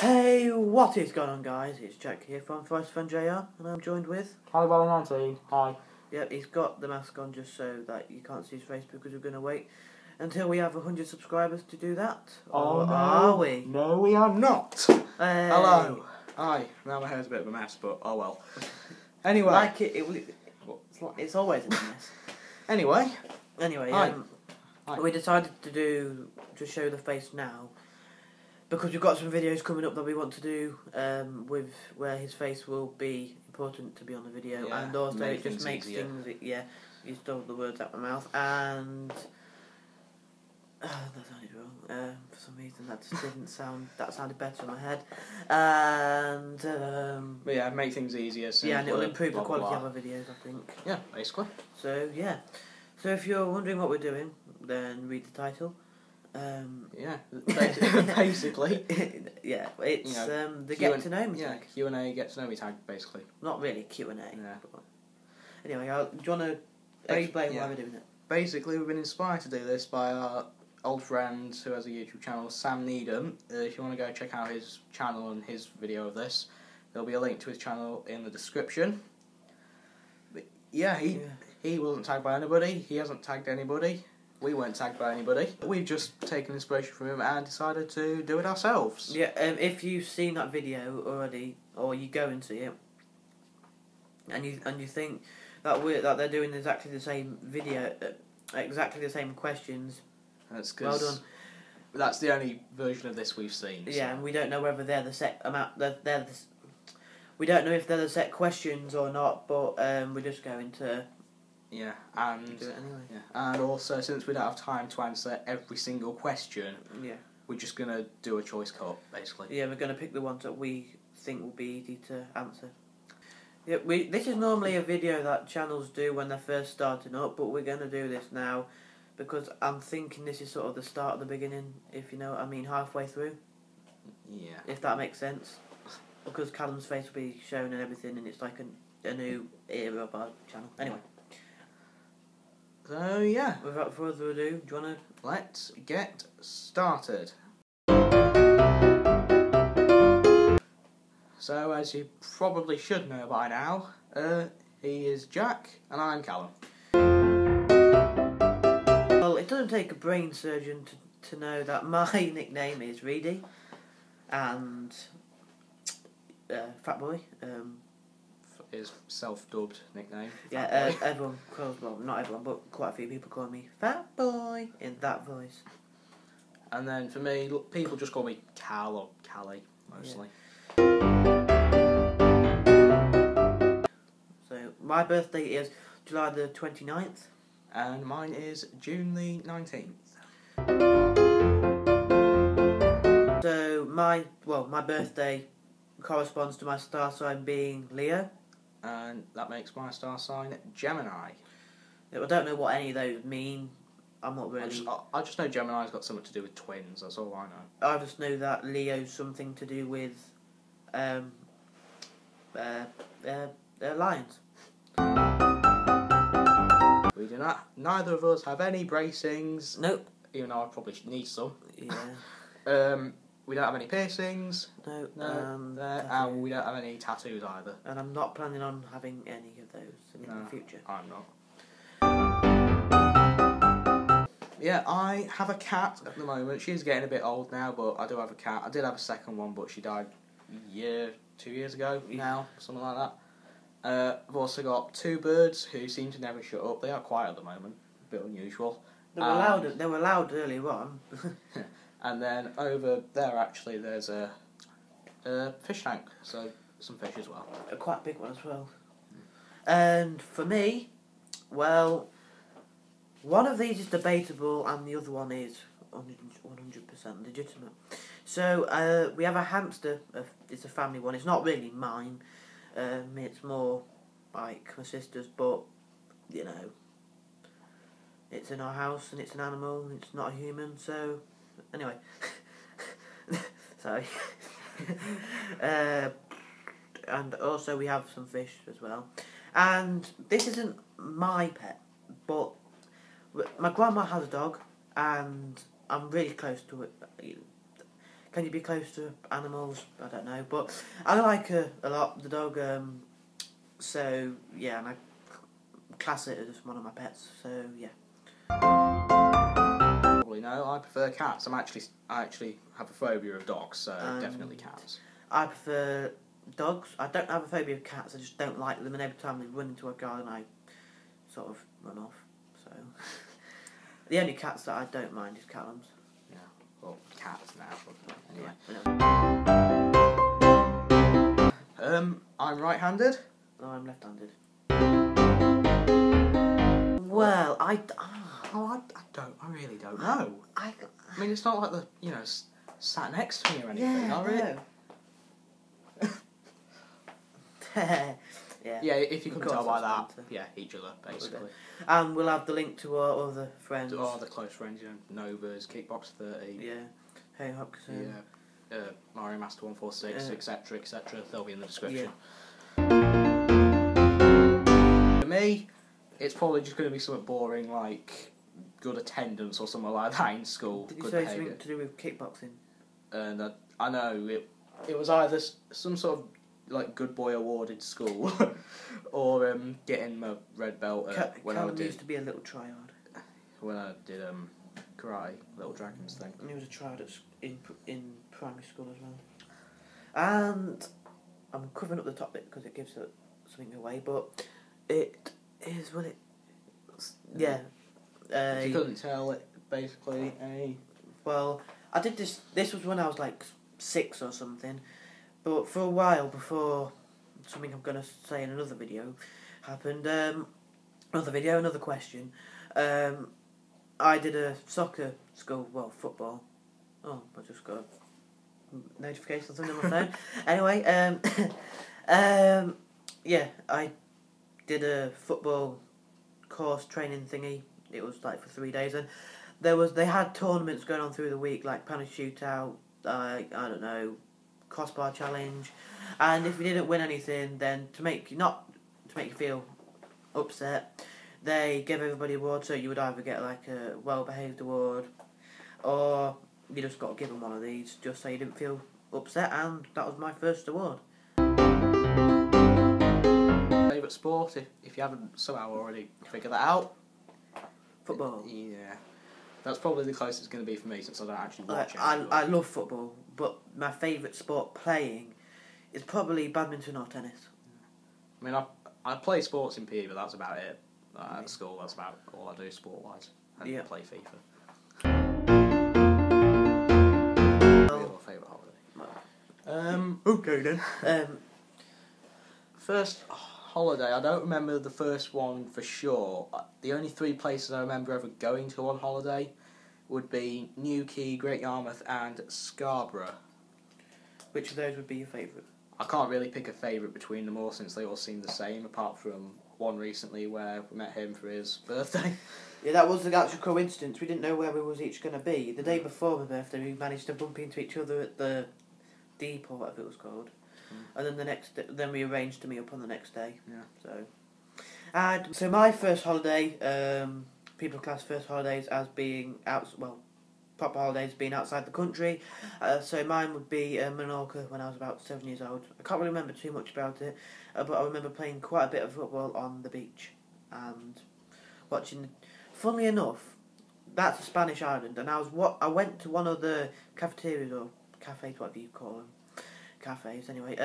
Hey, what is going on, guys? It's Jack here from forestfanjr, and I'm joined with... Caliber19, hi. Yep, he's got the mask on just so that you can't see his face because we're going to wait until we have 100 subscribers to do that. Oh, or no. Are we? No, we are not. Hey. Hello. Hi. Now my hair's a bit of a mess, but oh well. Anyway. Like it's always a mess. Anyway, Hi. Hi. We decided to show the face now because we've got some videos coming up that we want to do with where his face will be important to be on the video, Yeah, and also it just makes easier. things. Yeah, you stole the words out of my mouth, and that sounded wrong. For some reason, that just didn't sound. That sounded better in my head, and but yeah, make things easier. yeah, and it'll simpler, improve the blah, quality blah, of blah. our videos, I think. Yeah, basically. So yeah, so if you're wondering what we're doing, then read the title. Yeah, basically. Yeah, it's the Q get to know me yeah, tag. Q&A, get to know me tag, basically. Not really Q&A. Yeah. Anyway, do you want to explain why we're doing it? Basically, we've been inspired to do this by our old friend who has a YouTube channel, Sam Needham. If you want to go check out his channel and his video of this, there'll be a link to his channel in the description. But yeah, he wasn't tagged by anybody. He hasn't tagged anybody. We weren't tagged by anybody. We've just taken inspiration from him and decided to do it ourselves. Yeah, if you've seen that video already, or you go and see it, and you think that they're doing exactly the same video, exactly the same questions, That's well done. That's the only version of this we've seen. Yeah, so. and we don't know whether they're the set amount. We don't know if they're the set questions or not, but we're just going to. Yeah, and do it anyway. Yeah, and also since we don't have time to answer every single question, we're just gonna do a choice cut, basically. Yeah, we're gonna pick the ones that we think will be easy to answer. Yeah, this is normally a video that channels do when they're first starting up, but we're gonna do this now because I'm thinking this is sort of the start of the beginning, if you know what I mean, halfway through. Yeah. If that makes sense, because Callum's face will be shown and everything, and it's like a new era of our channel. Anyway. So yeah, Without further ado, do you want to... Let's get started. So as you probably should know by now, he is Jack and I'm Callum. Well, it doesn't take a brain surgeon to know that my nickname is Reedy, and Fat Boy. His self-dubbed nickname. Yeah, everyone calls, well, not everyone, but quite a few people call me Fat Boy in that voice. And then for me, people just call me Cal or Callie, mostly. Yeah. So, my birthday is July the 29th. And mine is June the 19th. So, my birthday corresponds to my star sign being Leo. And that makes my star sign Gemini. I don't know what any of those mean. I'm not really... I just know Gemini's got something to do with twins, that's all I know. I just know that Leo's something to do with lions. We do not, neither of us have any bracings. Nope. Even though I probably need some. Yeah. We don't have any piercings. No. And we don't have any tattoos either. And I'm not planning on having any of those in the future. I'm not. Yeah, I have a cat at the moment. She's getting a bit old now, but I do have a cat. I did have a second one, but she died 2 years ago now, something like that. I've also got 2 birds who seem to never shut up. They are quiet at the moment, a bit unusual. They were loud earlier on. And then over there, actually, there's a fish tank, so some fish as well. A quite big one as well. And for me, well, one of these is debatable and the other one is 100% legitimate. So we have a hamster. It's a family one. It's not really mine. It's more like my sister's, but you know, it's in our house and it's an animal and it's not a human. So anyway, sorry. And also we have some fish as well. And this isn't my pet, but my grandma has a dog, and I'm really close to it. can you be close to animals? I don't know, but I like her a lot, the dog. So yeah, and I class it as one of my pets. So yeah. Probably no. I prefer cats. I actually have a phobia of dogs, so definitely cats. I prefer dogs. I don't have a phobia of cats. I just don't like them, and every time they run into a garden, I sort of run off. So the only cats that I don't mind is Callum's. Yeah, well, cats now. But anyway. Yeah. I'm right-handed. No, I'm left-handed. Well, I really don't know. I mean, it's not like sat next to me or anything. Yeah, I really. no. Yeah. Yeah, if you can tell by that, Spencer. yeah, each other basically. And we'll have the link to our other friends. To all the close friends, Novas, Kickbox 30. Yeah. Hey Hopkinson. Yeah. Mario Master 146, etc., etc. They'll be in the description. Yeah. For me, it's probably just going to be something boring like good attendance or something like that in school. Did you good say behaviour. something to do with kickboxing? And I know it was either some sort of like good boy awarded school or getting my red belt when I did. used to be a little tryhard. When I did karate, Little Dragons thing. And he was a tryhard in primary school as well. And I'm covering up the topic because it gives something away, but it is yeah. If you couldn't tell, it basically Well, I did this. This was when I was like 6 or something. But for a while before something I'm going to say in another video happened, another question, I did a soccer school, football. Oh, I just got a notification or something on my phone. Anyway, yeah, I did a football course training thingy. It was like for 3 days, and they had tournaments going on through the week, like penalty shootout, I don't know, crossbar challenge, and if you didn't win anything, then to make you feel upset, they gave everybody awards. So you would either get like a well-behaved award, or you just got to give them one of these just so you didn't feel upset, and that was my first award. Favourite sport, if you haven't somehow already figured that out? Football. Yeah. That's probably the closest it's going to be for me since I don't actually watch it. I love football, but my favourite sport playing is probably badminton or tennis. I mean, I play sports in PE, but that's about it. At school, that's about all I do sport-wise. I play FIFA. Your favourite holiday? Okay then. First holiday, I don't remember the first one for sure. The only 3 places I remember ever going to on holiday would be Newquay, Great Yarmouth and Scarborough. Which of those would be your favourite? I can't really pick a favourite between them all since they all seem the same, apart from one recently where we met him for his birthday. Yeah, that was the actual coincidence. We didn't know where we was each going to be. The day before my birthday, we managed to bump into each other at the Deep or whatever it was called. And then then we arranged to meet up on the next day. Yeah. So my first holiday, people class first holidays as being proper holidays being outside the country. So mine would be Menorca when I was about 7 years old. I can't really remember too much about it, but I remember playing quite a bit of football on the beach and watching. Funnily enough, that's a Spanish island, and I went to one of the cafeterias or cafes, whatever you call them. Cafes anyway,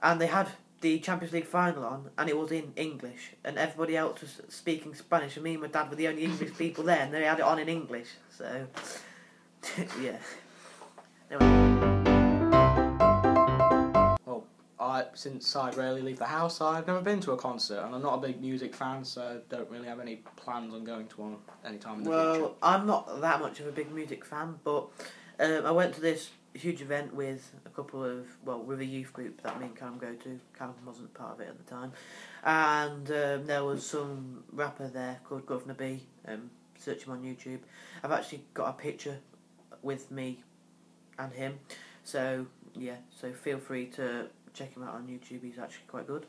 and they had the Champions League final on, and it was in English, and everybody else was speaking Spanish, and me and my dad were the only English people there, and they had it on in English, so yeah. Anyway. Well, since I rarely leave the house, I've never been to a concert, and I'm not a big music fan, so don't really have any plans on going to one anytime in the future. Well, I'm not that much of a big music fan, but I went to this huge event with with a youth group that me and Callum go to. Callum wasn't part of it at the time, and there was some rapper there called Governor B. Search him on YouTube. I've actually got a picture with me and him, so yeah. So feel free to check him out on YouTube. He's actually quite good.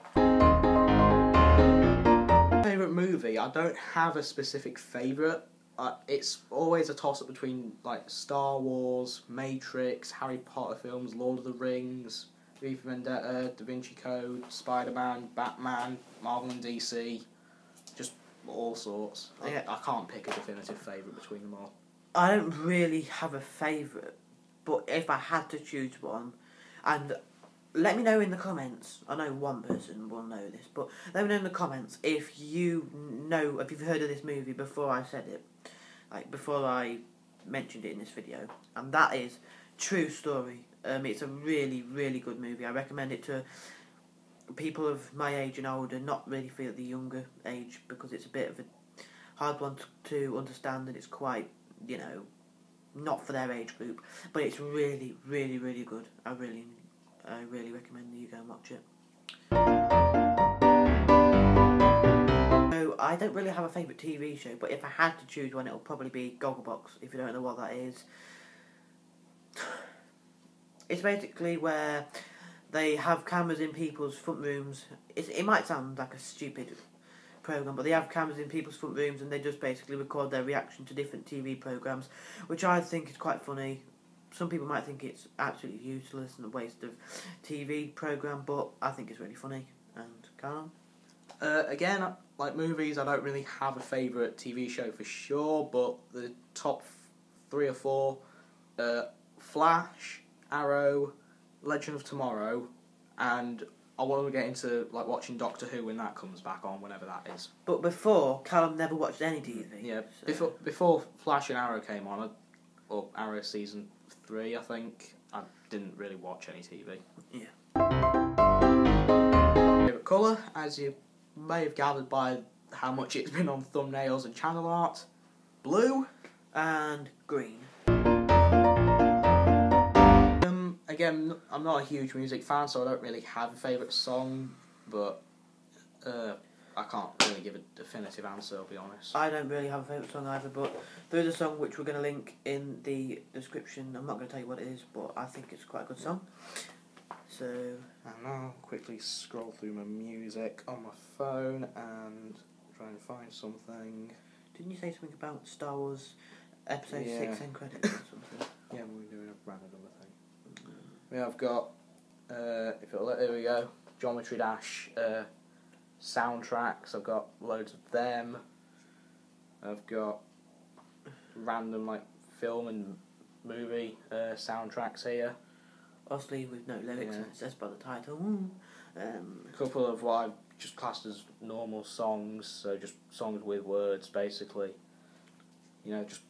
Favourite movie? I don't have a specific favourite. it's always a toss-up between like Star Wars, Matrix, Harry Potter films, Lord of the Rings, V for Vendetta, Da Vinci Code, Spider-Man, Batman, Marvel and DC, just all sorts. Yeah. I can't pick a definitive favourite between them all. I don't really have a favourite, but if I had to choose one, and let me know in the comments. I know one person will know this, but let me know in the comments if you've heard of this movie before I said it, like before I mentioned it in this video, and that is True Story. It's a really, really good movie. I recommend it to people of my age and older, not really for the younger age, because it's a bit of a hard one to understand, and it's quite, not for their age group, but it's really, really, really good. I really recommend that you go and watch it. So I don't really have a favourite TV show, but if I had to choose one, it'll probably be Gogglebox. If you don't know what that is, it's basically where they have cameras in people's front rooms. It might sound like a stupid program, but they have cameras in people's front rooms, and they just basically record their reaction to different TV programs, which I think is quite funny. Some people might think it's absolutely useless and a waste of TV program, but I think it's really funny. And Callum? Again, like movies, I don't really have a favourite TV show for sure, but the top 3 or 4, Flash, Arrow, Legend of Tomorrow, and I want to get into like watching Doctor Who when that comes back on, whenever that is. But before, Callum never watched any TV. Yeah, so. before Flash and Arrow came on, or Arrow season 3, I think, I didn't really watch any TV. Yeah. Favourite colour, as you may have gathered by how much it's been on thumbnails and channel art, blue And green. Again, I'm not a huge music fan, so I don't really have a favourite song, but I can't really give a definitive answer, I'll be honest. I don't really have a favourite song either, but there is a song which we're going to link in the description. I'm not going to tell you what it is, but I think it's quite a good song. So, And now I'll quickly scroll through my music on my phone and try and find something. didn't you say something about Star Wars Episode Yeah. 6 end credits or something? Yeah, we're doing a random other thing. I've got, here we go, Geometry Dash soundtracks. I've got loads of them. I've got random like film and movie soundtracks here. Obviously with no lyrics, Yeah. and it says by the title. A couple of what I've just classed as normal songs, so just songs with words, basically. Just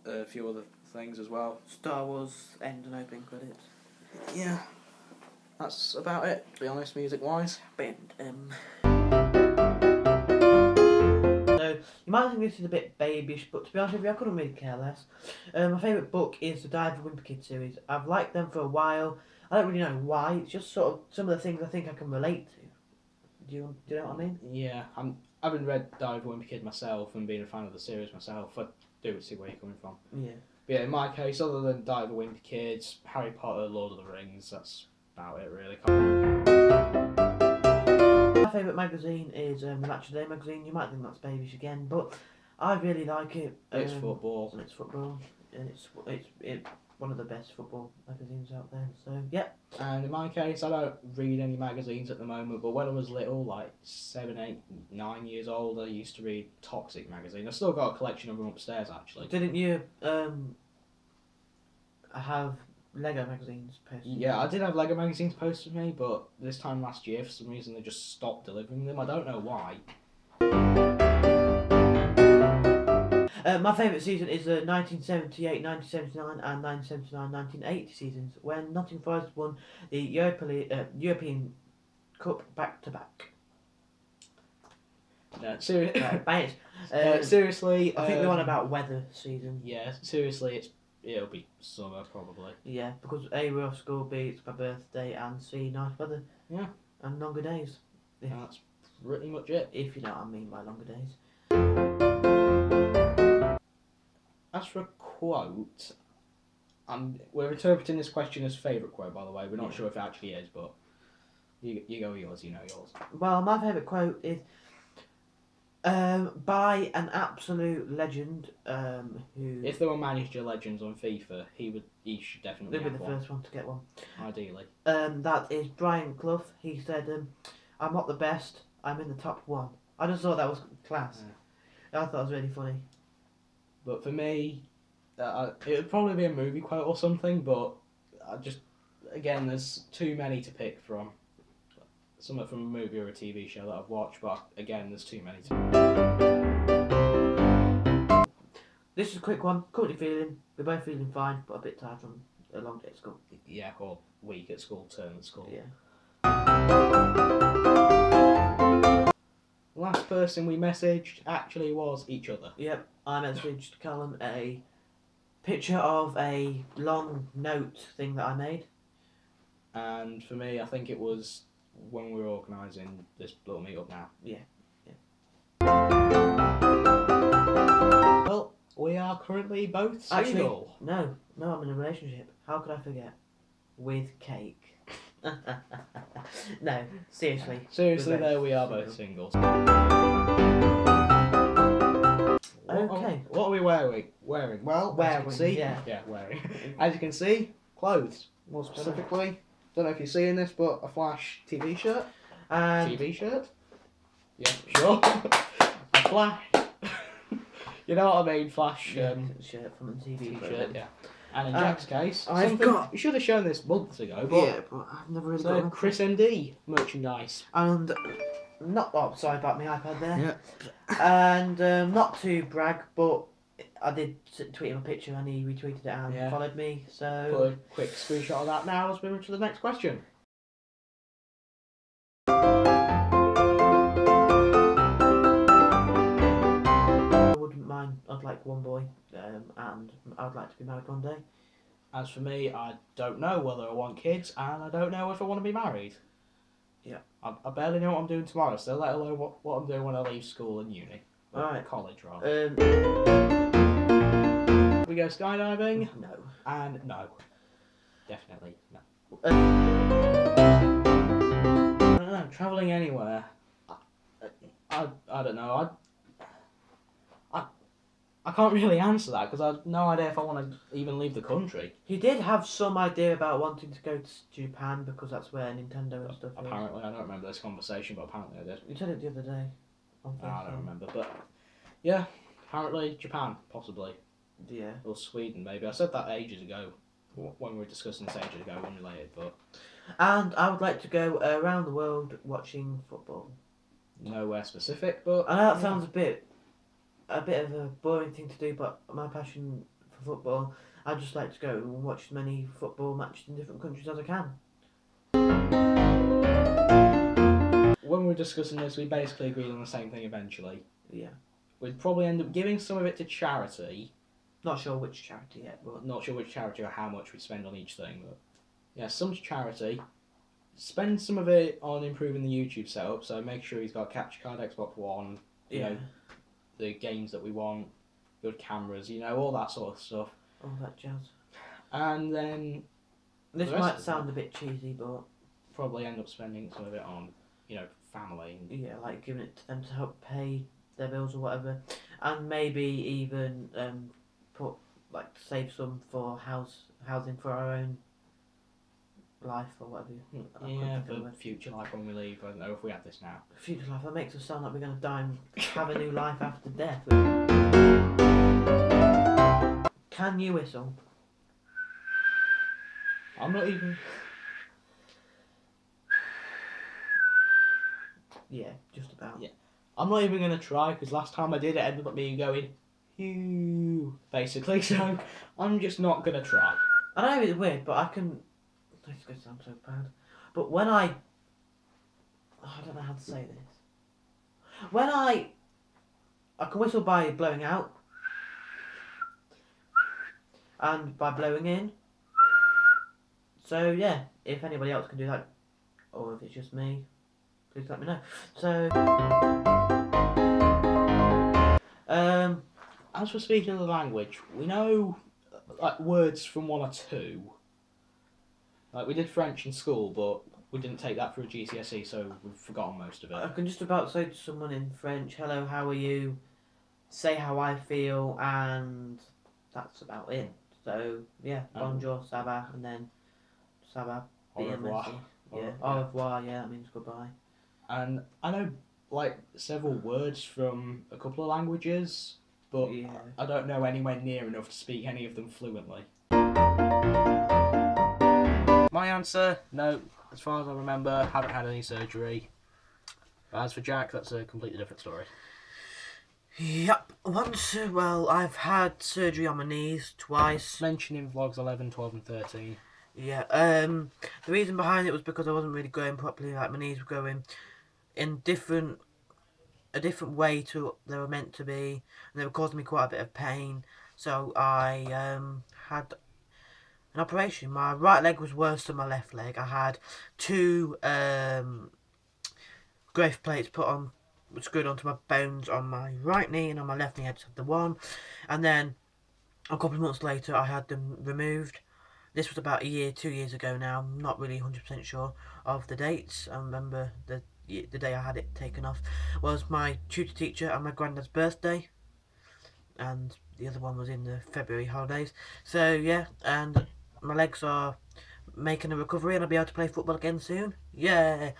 a few other things as well. Star Wars end and opening credits. Yeah, that's about it, to be honest, music-wise. Band. So, you might think this is a bit babyish, but to be honest with you, I couldn't really care less. My favourite book is the Dive the Wimpy Kid series. I've liked them for a while. I don't really know why. It's just sort of some of the things I think I can relate to. Do you know what I mean? Yeah, I haven't read Dive the Wimpy Kid myself and being a fan of the series myself. I do see where you're coming from. Yeah. But yeah, in my case, other than Dive the Wimpy Kids, Harry Potter, Lord of the Rings, that's about it really. My favourite magazine is the Match of the Day magazine. You might think that's babyish again, but I really like it. It's football. And it's football, and it's one of the best football magazines out there. So yeah. And in my case, I don't read any magazines at the moment, but when I was little, like 7, 8, 9 years old, I used to read Toxic magazine. I've still got a collection of them upstairs, actually. Didn't you have Lego magazines posted? Yeah, I did have Lego magazines posted to me, but this time last year, for some reason, they just stopped delivering them. I don't know why. My favourite season is the 1978, 1979 and 1979-1980 seasons, when Nottingham Forest won the European Cup back-to-back. No, seriously. I think we're on about weather season. Yeah, seriously, it'll be summer probably. Yeah, because A, we're off school, B, it's my birthday, and C, nice weather. Yeah. And longer days. That's pretty much it. If you know what I mean by longer days. As for a quote, we're interpreting this question as favourite quote, by the way. We're not sure if it actually is, but you go yours, you know yours. Well, my favourite quote is, By an absolute legend, who... If there were manager legends on FIFA, he should definitely He'll be have the one. first one to get one. Ideally. That is Brian Clough. He said, I'm not the best, I'm in the top one. I just thought that was class. Yeah. I thought it was really funny. But for me, it would probably be a movie quote or something, but again, there's too many to pick from. Something from a movie or a TV show that I've watched, but again, there's too many to. This is a quick one. Currently feeling, we're both feeling fine, but a bit tired from a long day at school. Yeah, or week at school, term at school. Yeah. Last person we messaged actually was each other. Yep, I messaged Callum a picture of a long note thing that I made. And for me, I think it was when we were organising this little meet-up now. Yeah. Well, we are currently both single. Actually, no, I'm in a relationship. How could I forget? With cake. No, seriously. Seriously, though, we are both single. Okay. What are we wearing? Well, as you can see, yeah. wearing. As you can see, clothes. More specifically, don't know if you're seeing this, but a Flash TV shirt. TV shirt? Yeah, sure. A Flash. You know what I mean? Flash shirt from the TV shirt, yeah. And in Jack's case, you should have shown this months ago, but I've never really got Chris MD merchandise. And sorry about my iPad there. Yeah. And not to brag, but I did tweet him a picture and he retweeted it and followed me. So put a quick screenshot of that now as we move to the next question. I wouldn't mind. I'd like one boy, and I'd like to be married one day. As for me, I don't know whether I want kids, and I don't know if I want to be married. Yeah. I barely know what I'm doing tomorrow, so let alone what I'm doing when I leave school and uni. Alright. College, rather. We go skydiving? No. And no. Definitely no. I don't know, travelling anywhere. I don't know. I can't really answer that because I have no idea if I want to even leave the country. He did have some idea about wanting to go to Japan because that's where Nintendo and stuff is. Apparently, I don't remember this conversation, but apparently I did. You said it the other day. I don't remember, but yeah, apparently Japan, possibly. Yeah. Or Sweden, maybe. I said that ages ago when we were discussing this ages ago, unrelated, but. And I would like to go around the world watching football. Nowhere specific, but. I know that sounds a bit of a boring thing to do, but my passion for football, I'd just like to go and watch as many football matches in different countries as I can. When we were discussing this, we basically agreed on the same thing eventually. Yeah. We'd probably end up giving some of it to charity. Not sure which charity yet, but... Not sure which charity or how much we spend on each thing, but... Yeah, some to charity. Spend some of it on improving the YouTube setup, so make sure he's got a capture card, Xbox One, you know, the games that we want, good cameras, you know, all that sort of stuff. All that jazz. And then... This might sound a bit cheesy, but... Probably end up spending some of it on, you know, family. Yeah, like giving it to them to help pay their bills or whatever. And maybe even save some for housing for our own life or whatever. Yeah, for future life when we leave. I don't know if we have this now. Future life, that makes us sound like we're going to die and have a new life after death. Can you whistle? I'm not even... Yeah, just about. Yeah. I'm not even going to try, because last time I did it ended up me going, "Phew," basically, so I'm just not going to try. I know it's weird, but I can... It's going to sound so bad. But when I don't know how to say this. When I can whistle by blowing out, and by blowing in. So yeah, if anybody else can do that, or if it's just me, please let me know. So, as for speaking of the language, we know like words from one or two. Like we did French in school, but we didn't take that through GCSE, so we've forgotten most of it. I can just about say to someone in French, hello, how are you? Say how I feel, and that's about it. So, yeah, bonjour, ça va, and then ça va, Au revoir. Yeah, au revoir, yeah, that means goodbye. And I know, like, several words from a couple of languages, but yeah. I don't know anywhere near enough to speak any of them fluently. My answer, no, as far as I remember, haven't had any surgery. But as for Jack, that's a completely different story. Yep, well, I've had surgery on my knees twice. Mentioned in vlogs 11, 12 and 13. Yeah, the reason behind it was because I wasn't really going properly, like my knees were going in a different way to they were meant to be, and they were causing me quite a bit of pain, so I had an operation. My right leg was worse than my left leg. I had 2 growth plates screwed onto my bones on my right knee, and on my left knee I just had the one, and then a couple of months later I had them removed. This was about 2 years ago now. I'm not really 100% sure of the dates. I remember the day I had it taken off was my tutor teacher and my granddad's birthday, and the other one was in the February holidays. So yeah, and my legs are making a recovery, and I'll be able to play football again soon. Yeah,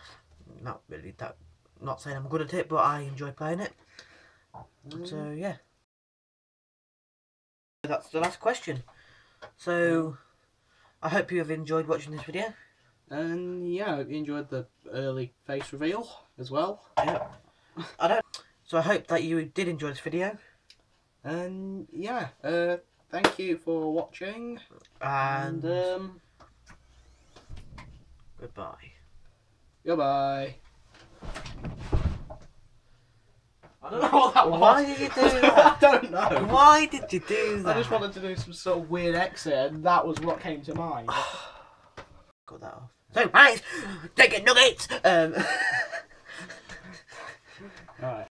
not really that. Not saying I'm good at it, but I enjoy playing it. So yeah, that's the last question. So I hope you have enjoyed watching this video. And yeah, I hope you enjoyed the early face reveal as well. Yep. So I hope that you did enjoy this video. And yeah, thank you for watching. And goodbye. Goodbye. I don't know what that was. Why did you do that? I don't know. Why did you do that? I just wanted to do some sort of weird exit, and that was what came to mind. Got that off. So, guys, take it nuggets.